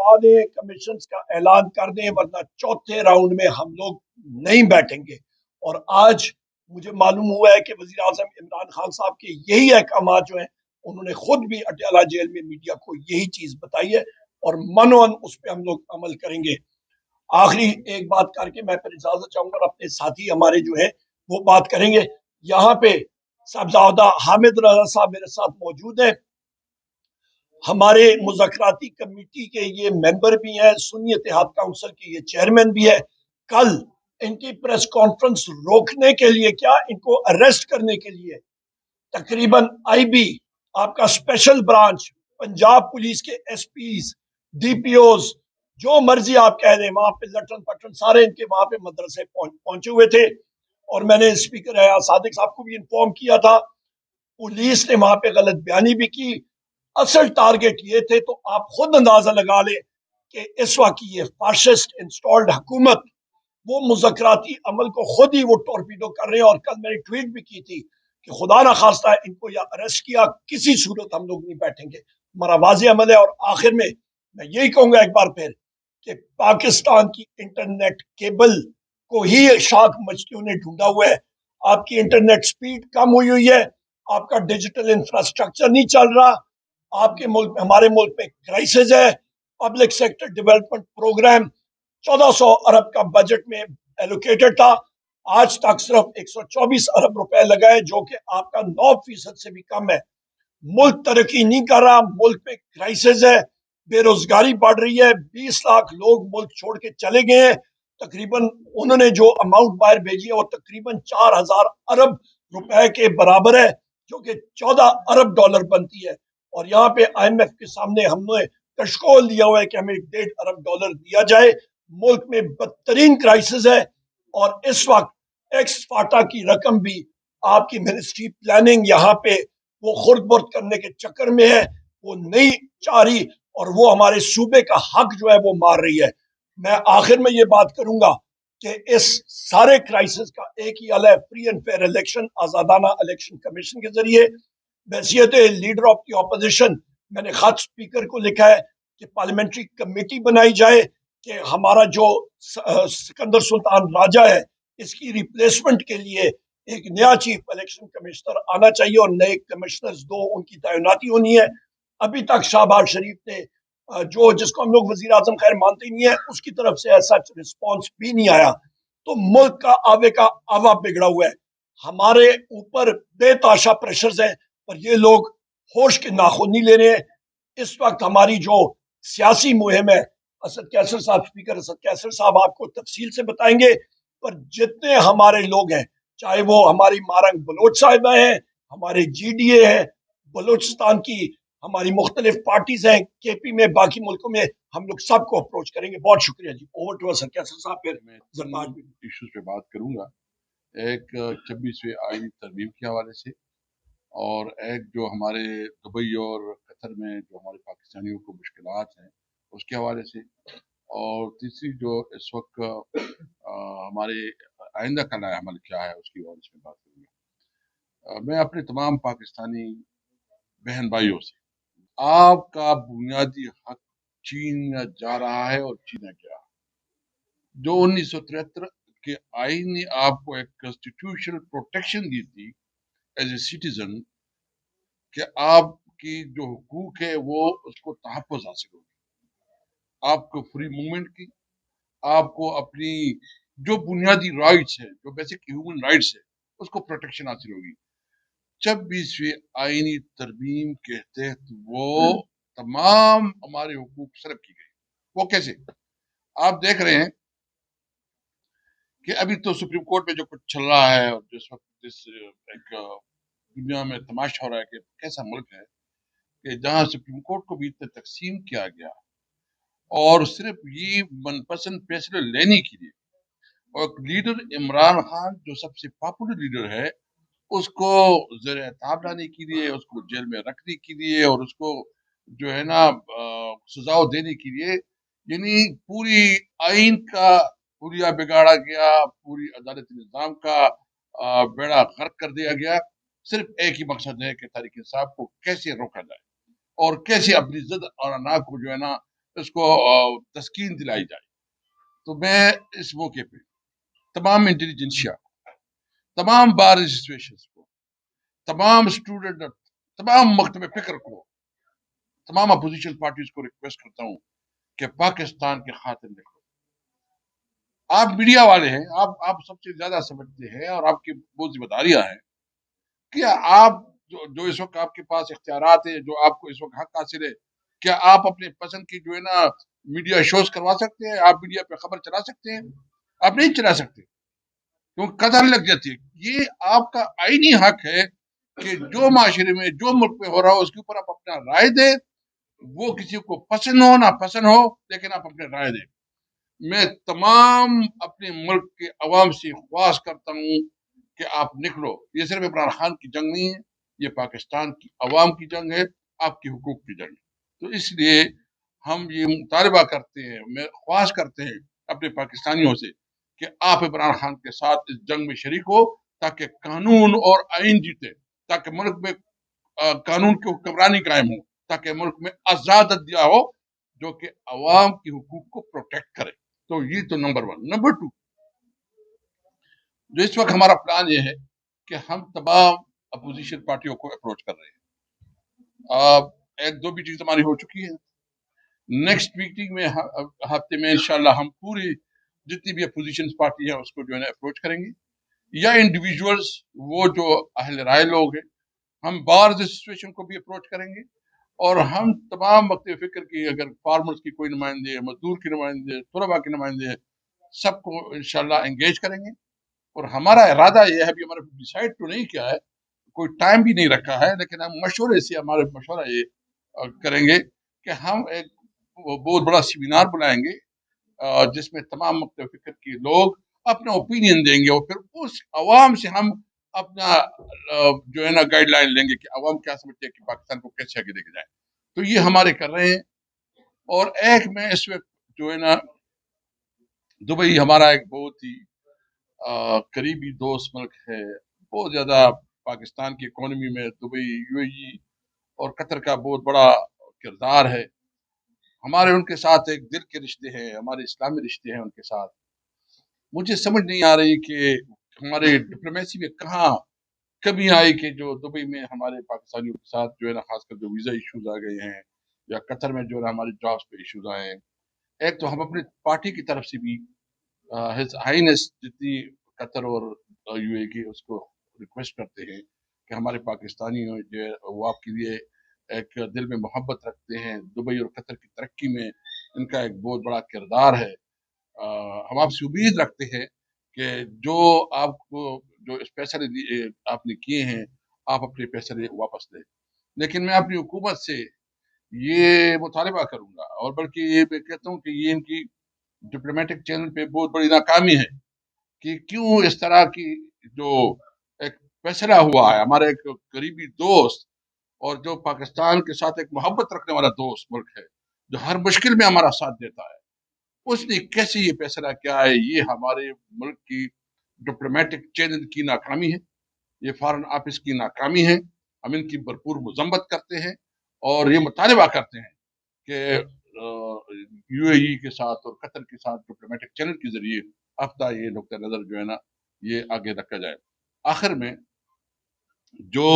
بتا دیں، کمیشنز کا اعلان کر دیں، ورنہ چوتھے راؤنڈ میں ہم لوگ نہیں بیٹھیں گے۔ اور آج مجھے معلوم ہوا ہے کہ وزیر اعظم عمران خان صاحب کے یہی احکامات جو ہیں، انہوں نے خود بھی اٹیالہ جیل میں میڈیا کو یہی چیز بتائی ہے، اور منون اس پہ ہم لوگ عمل کریں گے۔ آخری ایک بات کر کے میں پھر اجازت چاہوں گا، اور اپنے ساتھی ہمارے جو ہیں وہ بات کریں گے۔ یہاں پہ صاحبزادہ حامد رضا صاحب میرے ساتھ موجود ہیں، ہمارے مذاکراتی کمیٹی کے یہ ممبر بھی ہیں، سنی اتحاد کونسل کے یہ چیئرمین بھی ہے۔ کل ان کی پریس کانفرنس روکنے کے لیے، کیا ان کو اریسٹ کرنے کے لیے، تقریباً آئی بی، آپ کا اسپیشل برانچ، پنجاب پولیس کے S Ps, D P Os, جو مرضی آپ کہہ دیں، وہاں پہ لٹن پٹن سارے ان کے وہاں پہ مدرسے پہنچے ہوئے تھے۔ اور میں نے اسپیکر صادق صاحب کو بھی انفارم کیا تھا، پولیس نے وہاں پہ غلط بیانی بھی کی۔ اصل ٹارگٹ یہ تھے، تو آپ خود اندازہ لگا لیں کہ اس وقت یہ فاشسٹ انسٹالڈ حکومت وہ مذاکراتی عمل کو خود ہی وہ ٹورپیڈو کر رہے ہیں۔ اور کل میں نے ٹویٹ بھی کی تھی کہ خدا نہ خواستہ ان کو یا اریسٹ کیا، کسی صورت ہم لوگ نہیں بیٹھیں گے، ہمارا واضح عمل ہے۔ اور آخر میں یہی کہوں گا ایک بار پھر کہ پاکستان کی انٹرنیٹ کیبل کو ہی شاخ مچھلیوں نے ڈھونڈا ہوا ہے۔ آپ کی انٹرنیٹ سپیڈ کم ہوئی ہے، آپ کا ڈیجیٹل انفراسٹرکچر نہیں چل رہا، آپ کے ملک میں، ہمارے ملک میں کرائسس ہے۔ پبلک سیکٹر ڈیولپمنٹ پروگرام 1400 ارب کا بجٹ میں ایلوکیٹڈ تھا، آج تک صرف 124 ارب روپے لگائے، جو کہ آپ کا 9% سے بھی کم ہے۔ ملک ترقی نہیں کر رہا، ملک میں کرائسس ہے، بے روزگاری بڑھ رہی ہے، 20 لاکھ لوگ ملک چھوڑ کے چلے گئے ہیں۔ تقریباً انہوں نے جو اماؤنٹ باہر بھیجی ہے وہ تقریباً 4000 ارب روپے کے برابر ہے، جو کہ 14 ارب ڈالر بنتی ہے۔ اور یہاں پہ آئی ایم ایف کے سامنے ہم نے کشکول دیا ہوا ہے کہ ہمیں 1.5 ارب ڈالر دیا جائے۔ ملک میں بدترین کرائسس ہے، اور اس وقت ایکس فاٹا کی رقم بھی آپ کی منسٹری پلاننگ یہاں پہ وہ خرد برد کرنے کے چکر میں ہے، وہ نہیں چاہ رہی، اور وہ ہمارے صوبے کا حق جو ہے وہ مار رہی ہے۔ میں آخر میں یہ بات کروں گا کہ اس سارے کرائسس کا ایک ہی حل ہے، فری اینڈ فیئر الیکشن، آزادانہ الیکشن کمیشن کے ذریعے۔ بحیثیت لیڈر آف دی اپوزیشن میں نے خط اسپیکر کو لکھا ہے کہ پارلیمنٹری کمیٹی بنائی جائے، کہ ہمارا جو سکندر سلطان راجہ ہے اس کی ریپلیسمنٹ کے لیے ایک نیا چیف الیکشن کمشنر آنا چاہیے، اور نئے کمشنرز 2 ان کی تعیناتی ہونی ہے۔ ابھی تک شہباز شریف نے جس کو ہم لوگ وزیر اعظم خیر مانتے نہیں ہیں، اس کی طرف سے ایسا رسپانس بھی نہیں آیا۔ تو ملک کا آوے کا آوا بگڑا ہوا ہے، ہمارے اوپر بے تحاشا پریشرز ہیں، اور یہ لوگ ہوش کے ناخن نہیں لے رہے ہیں۔ اس وقت ہماری جو سیاسی مہم ہے، اسد کیسر صاحب، اسپیکر اسد کیسر صاحب آپ کو تفصیل سے بتائیں گے، پر جتنے ہمارے لوگ ہیں، چاہے وہ ہماری مارنگ بلوچ صاحبہ ہیں، ہمارے جی ڈی اے ہیں، بلوچستان کی ہماری مختلف پارٹیز ہیں، کے پی میں، باقی ملکوں میں، ہم لوگ سب کو اپروچ کریں گے۔ بہت شکریہ جی، اوور ٹو اسد کیسر صاحب۔ پھر میں 3 ایشوز پہ بات کروں گا، ایک 26ویں آئینی ترمیم کے حوالے سے، اور ایک جو ہمارے دبئی اور قطر میں جو ہمارے پاکستانیوں کو مشکلات ہیں اس کے حوالے سے، اور تیسری جو اس وقت ہمارے آئندہ کا نیا عمل کیا ہے اس کی حوالے سے بات کروں گا۔ میں اپنے تمام پاکستانی بہن بھائیوں سے، آپ کا بنیادی حق چھینا جا رہا ہے اور چھینا گیا۔ جو 1973 کے آئین نے آپ کو ایک کانسٹیٹیوشنل پروٹیکشن دی تھی ایز اے سٹیزن، کہ آپ کی جو حقوق ہے وہ اس کو تحفظ حاصل ہوگی، آپ کو فری موومنٹ کی، آپ کو اپنی جو بنیادی رائٹس ہیں، جو بیسک ہیومن رائٹس ہے، اس کو پروٹیکشن حاصل ہوگی۔ 26ویں آئینی ترمیم کے تحت وہ تمام ہمارے حقوق سلب کی گئی۔ وہ کیسے؟ آپ دیکھ رہے ہیں کہ ابھی تو سپریم کورٹ میں جو کچھ چل رہا ہے، اور جس وقت جس ایک دنیا میں تماشا ہو رہا ہے کہ کیسا ملک ہے، کہ جہاں سپریم کورٹ کو بھی تقسیم کیا گیا، اور صرف یہ من پسند فیصلے لینے کے لیے، اور لیڈر عمران خان جو سب سے پاپولر لیڈر ہے، اس کو زیر اعتاب لانے کے لیے، اس کو جیل میں رکھنے کے لیے، اور اس کو جو ہے نا سزا دینے کے لیے، یعنی پوری آئین کا پوریا بگاڑا گیا، پوری عدالت نظام کا بیڑا غرق کر دیا گیا۔ صرف ایک ہی مقصد ہے کہ طارق انصاف کو کیسے روکا جائے، اور کیسے اپنی ضد اور انا کو جو ہے نا اس کو تسکین دلائی جائے. تو میں اس موقع پہ تمام انٹیلیجنسیا، تمام بار ایسوسیشن کو، تمام اسٹوڈنٹ، تمام مکتب فکر کو، تمام اپوزیشن پارٹیز کو ریکویسٹ کرتا ہوں کہ پاکستان کے خاطر لکھو. آپ میڈیا والے ہیں، آپ سب سے زیادہ سمجھتے ہیں اور آپ کی بہت ذمہ داریاں ہیں. کیا آپ جو اس وقت آپ کے پاس اختیارات ہیں، جو آپ کو اس وقت حق حاصل ہے، کیا آپ اپنے پسند کی جو ہے نا میڈیا شوز کروا سکتے ہیں؟ آپ میڈیا پہ خبر چلا سکتے ہیں؟ آپ نہیں چلا سکتے کیونکہ قدر لگ جاتی ہے. یہ آپ کا آئینی حق ہے کہ جو معاشرے میں جو ملک میں ہو رہا ہو اس کے اوپر آپ اپنا رائے دیں. وہ کسی کو پسند ہو نہ پسند ہو، لیکن آپ اپنے رائے دیں. میں تمام اپنے ملک کے عوام سے خواہش کرتا ہوں کہ آپ نکلو. یہ صرف عمران خان کی جنگ نہیں ہے، یہ پاکستان کی عوام کی جنگ ہے، آپ کے حقوق کی جنگ ہے. تو اس لیے ہم یہ مطالبہ کرتے ہیں، میں خواہش کرتے ہیں اپنے پاکستانیوں سے کہ آپ عمران خان کے ساتھ اس جنگ میں شریک ہو، تاکہ قانون اور آئین جیتے، تاکہ ملک میں قانون کی حکمرانی قائم ہو، تاکہ ملک میں آزاد عدلیہ ہو جو کہ عوام کے حقوق کو پروٹیکٹ کرے. تو یہ تو نمبر 1. نمبر 2، جو اس وقت ہمارا پلان یہ ہے کہ ہم تمام اپوزیشن پارٹیوں کو اپروچ کر رہے ہیں. 1-2 میٹنگ ہماری ہو چکی ہے. نیکسٹ میٹنگ میں ہفتے میں انشاءاللہ ہم پوری جتنی بھی اپوزیشن پارٹی ہیں اس کو جو ہے نا اپروچ کریں گے، یا انڈیویجولز وہ جو اہل رائے لوگ ہیں. ہم بارز ایسوسیشن کو بھی اپروچ کریں گے، اور ہم تمام مکتب فکر کی، اگر فارمرز کی کوئی نمائندے، مزدور کی نمائندے، طلباء کے نمائندے، سب کو انشاءاللہ انگیج کریں گے. اور ہمارا ارادہ یہ ہے، ابھی ہمارے ڈیسائیڈ تو نہیں کیا ہے، کوئی ٹائم بھی نہیں رکھا ہے، لیکن ہم مشورے سے ہمارے مشورہ یہ کریں گے کہ ہم ایک بہت بڑا سیمینار بلائیں گے جس میں تمام مکتب فکر کے لوگ اپنا اوپینین دیں گے، اور پھر اس عوام سے ہم اپنا جو ہے نا گائیڈ لائن لیں گے کہ عوام کیا سمجھتے ہیں کہ پاکستان کو کیسے آگے لے کے جائیں. تو یہ ہمارے کر رہے ہیں. اور ایک میں اس وقت جو ہے نا دبئی ہمارا ایک بہت ہی قریبی دوست ملک ہے. بہت زیادہ پاکستان کی اکانومی میں دبئی، یو اے ای اور قطر کا بہت بڑا کردار ہے. ہمارے ان کے ساتھ ایک دل کے رشتے ہیں، ہمارے اسلامی رشتے ہیں ان کے ساتھ. مجھے سمجھ نہیں آ رہی کہ ہمارے ڈپلومیسی میں کہاں کمی آئی کہ جو دبئی میں ہمارے پاکستانیوں کے ساتھ جو ہے نا خاص کر جو ویزا ایشوز آ گئے ہیں، یا قطر میں جو ہے نا ہمارے جابس پہ ایشوز آئے ہیں. ایک تو ہم اپنی پارٹی کی طرف سے بھی ہز ہائنس جتنی قطر اور یو اے کی اس کو ریکویسٹ کرتے ہیں کہ ہمارے پاکستانی جو ہے وہ آپ کے لیے ایک دل میں محبت رکھتے ہیں. دبئی اور قطر کی ترقی میں ان کا ایک بہت بڑا کردار ہے. ہم آپ سے امید رکھتے ہیں کہ جو آپ کو جو فیصلے آپ نے کیے ہیں، آپ اپنے فیصلے واپس لیں. لیکن میں اپنی حکومت سے یہ مطالبہ کروں گا، اور بلکہ یہ میں کہتا ہوں کہ یہ ان کی ڈپلومیٹک چینل پہ بہت بڑی ناکامی ہے کہ کیوں اس طرح کی جو ایک فیصلہ ہوا ہے، ہمارا ایک قریبی دوست اور جو پاکستان کے ساتھ ایک محبت رکھنے والا دوست ملک ہے، جو ہر مشکل میں ہمارا ساتھ دیتا ہے، اس نے کیسے یہ فیصلہ کیا ہے. یہ ہمارے ملک کی ڈپلومیٹک چینل کی ناکامی ہے، یہ فارن آفس کی ناکامی ہے. ہم ان کی بھرپور مذمت کرتے ہیں اور یہ مطالبہ کرتے ہیں کہ یو اے ای کے ساتھ اور قطر کے ساتھ ڈپلومیٹک چینل کے ذریعے ہفتہ یہ نقطہ نظر جو ہے نا یہ آگے رکھا جائے. آخر میں جو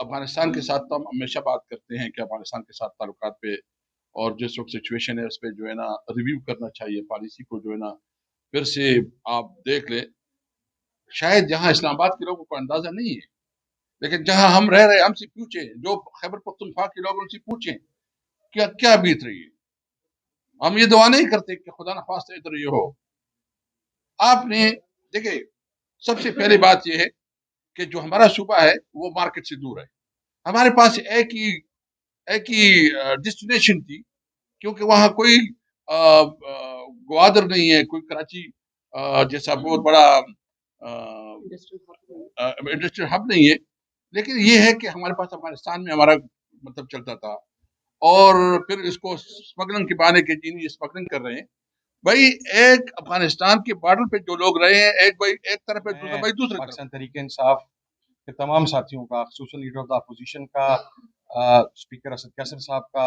افغانستان کے ساتھ تو ہم ہمیشہ بات کرتے ہیں کہ افغانستان کے ساتھ تعلقات پہ اور جس وقت سچویشن ہے اس پہ جو ہے نا ریویو کرنا چاہیے، پالیسی کو جو ہے نا پھر سے آپ دیکھ لیں. شاید جہاں اسلام آباد کے لوگوں کو اندازہ نہیں ہے، لیکن جہاں ہم رہ رہے ہم سے پوچھیں، جو خیبر پختونخوا کے لوگ ان سے پوچھیں کیا کیا بیت رہی ہے. ہم یہ دعا نہیں کرتے کہ خدا نخواستہ ادھر یہ ہو. آپ نے دیکھیں، سب سے پہلی بات یہ ہے کہ جو ہمارا صوبہ ہے وہ مارکیٹ سے دور ہے. ہمارے پاس ایک ہی ڈیسٹینیشن تھی، کیونکہ وہاں کوئی گوادر نہیں ہے، کوئی کراچی جیسا بہت بڑا انڈسٹریل ہب نہیں ہے. لیکن یہ ہے کہ ہمارے پاس افغانستان میں ہمارا مطلب چلتا تھا، اور پھر اس کو اسمگلنگ کے بہانے کے چینی اسمگلنگ کر رہے ہیں. بھائی ایک افغانستان کے بارڈر پہ جو لوگ رہے ہیں، ایک طرف ہے، دوسرا بھائی دوسرے طرف. پاکستان تحریک انصاف کے تمام ساتھیوں کا، خصوصاً لیڈر آف دا اپوزیشن کا، اسپیکر اسد کیسر صاحب کا،